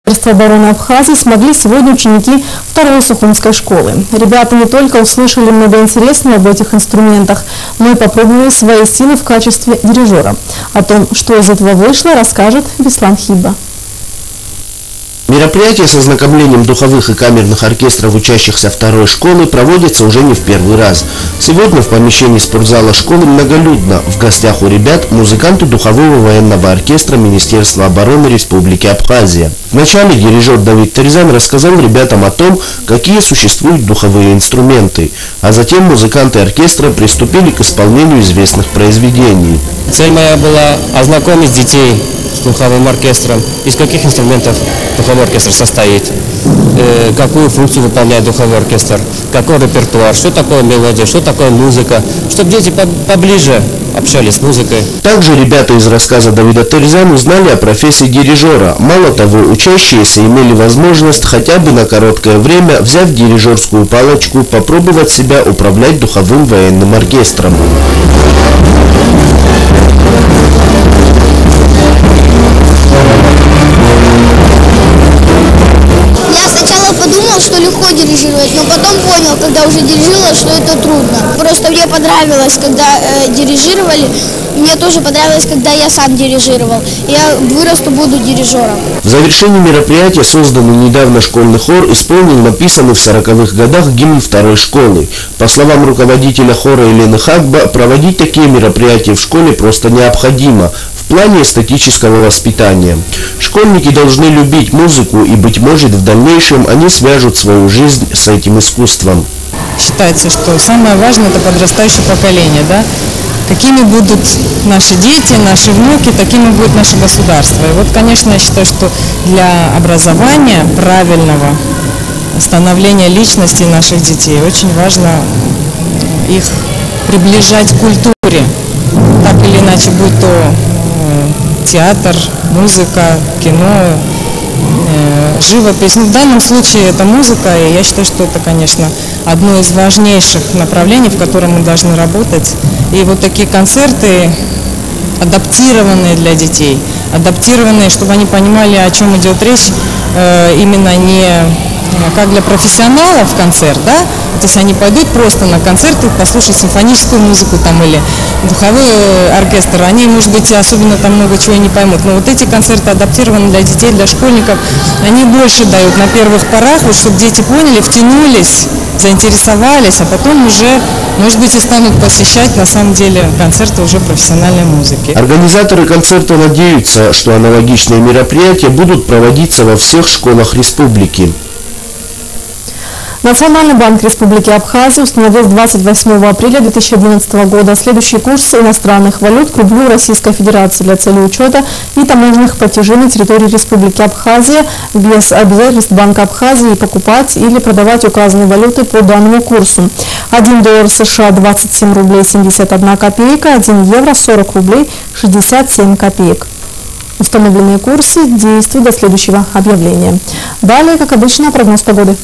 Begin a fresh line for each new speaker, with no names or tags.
Министерства обороны Абхазии смогли сегодня ученики второй Сухумской школы. Ребята не только услышали много интересного об этих инструментах, но и попробовали свои силы в качестве дирижера. О том, что из этого вышло, расскажет Беслан Хиба.
Мероприятия с ознакомлением духовых и камерных оркестров учащихся второй школы проводятся уже не в первый раз. Сегодня в помещении спортзала школы многолюдно. В гостях у ребят музыканты духового военного оркестра Министерства обороны Республики Абхазия. Вначале дирижер Давид Терзян рассказал ребятам о том, какие существуют духовые инструменты, а затем музыканты оркестра приступили к исполнению известных произведений.
Цель моя была ознакомить детей с духовым оркестром, из каких инструментов духовой оркестр состоит, какую функцию выполняет духовой оркестр, какой репертуар, что такое мелодия, что такое музыка, чтобы дети поближе общались с музыкой.
Также ребята из рассказа Давида Терзяна узнали о профессии дирижера. Мало того, учащиеся имели возможность хотя бы на короткое время, взяв дирижерскую палочку, попробовать себя управлять духовым военным оркестром.
Что легко дирижировать, но потом понял, когда уже дирижировала, что это трудно. Просто мне понравилось, когда дирижировали, мне тоже понравилось, когда я сам дирижировал. Я вырасту, буду дирижером.
В завершении мероприятия созданный недавно школьный хор исполнил написанный в 40-х годах гимн второй школы. По словам руководителя хора Елены Хагба, проводить такие мероприятия в школе просто необходимо в плане эстетического воспитания. Школьники должны любить музыку, и, быть может, в дальнейшем они свяжут свою жизнь с этим искусством.
Считается, что самое важное – это подрастающее поколение, да? Какими будут наши дети, наши внуки, такими будет наше государство. И вот, конечно, я считаю, что для образования правильного становления личности наших детей очень важно их приближать к культуре. Так или иначе, будь то театр, музыка, кино, живопись. В данном случае это музыка, и я считаю, что это, конечно, одно из важнейших направлений, в котором мы должны работать. И вот такие концерты, адаптированные для детей, адаптированные, чтобы они понимали, о чем идет речь, именно не как для профессионалов концерт, да? То есть они пойдут просто на концерты, послушать симфоническую музыку там или духовой оркестр, они, может быть, особенно там много чего не поймут. Но вот эти концерты адаптированы для детей, для школьников, они больше дают на первых порах, вот, чтобы дети поняли, втянулись, заинтересовались, а потом уже, может быть, и станут посещать, на самом деле, концерты уже профессиональной музыки.
Организаторы концерта надеются, что аналогичные мероприятия будут проводиться во всех школах республики.
Национальный банк Республики Абхазия установил с 28 апреля 2011 года следующий курс иностранных валют к рублю Российской Федерации для целей учета и таможенных платежей на территории Республики Абхазия без обязательств Банка Абхазии покупать или продавать указанные валюты по данному курсу. 1 доллар США 27 рублей 71 копейка, 1 евро 40 рублей 67 копеек. Установленные курсы действуют до следующего объявления. Далее, как обычно, прогноз погоды.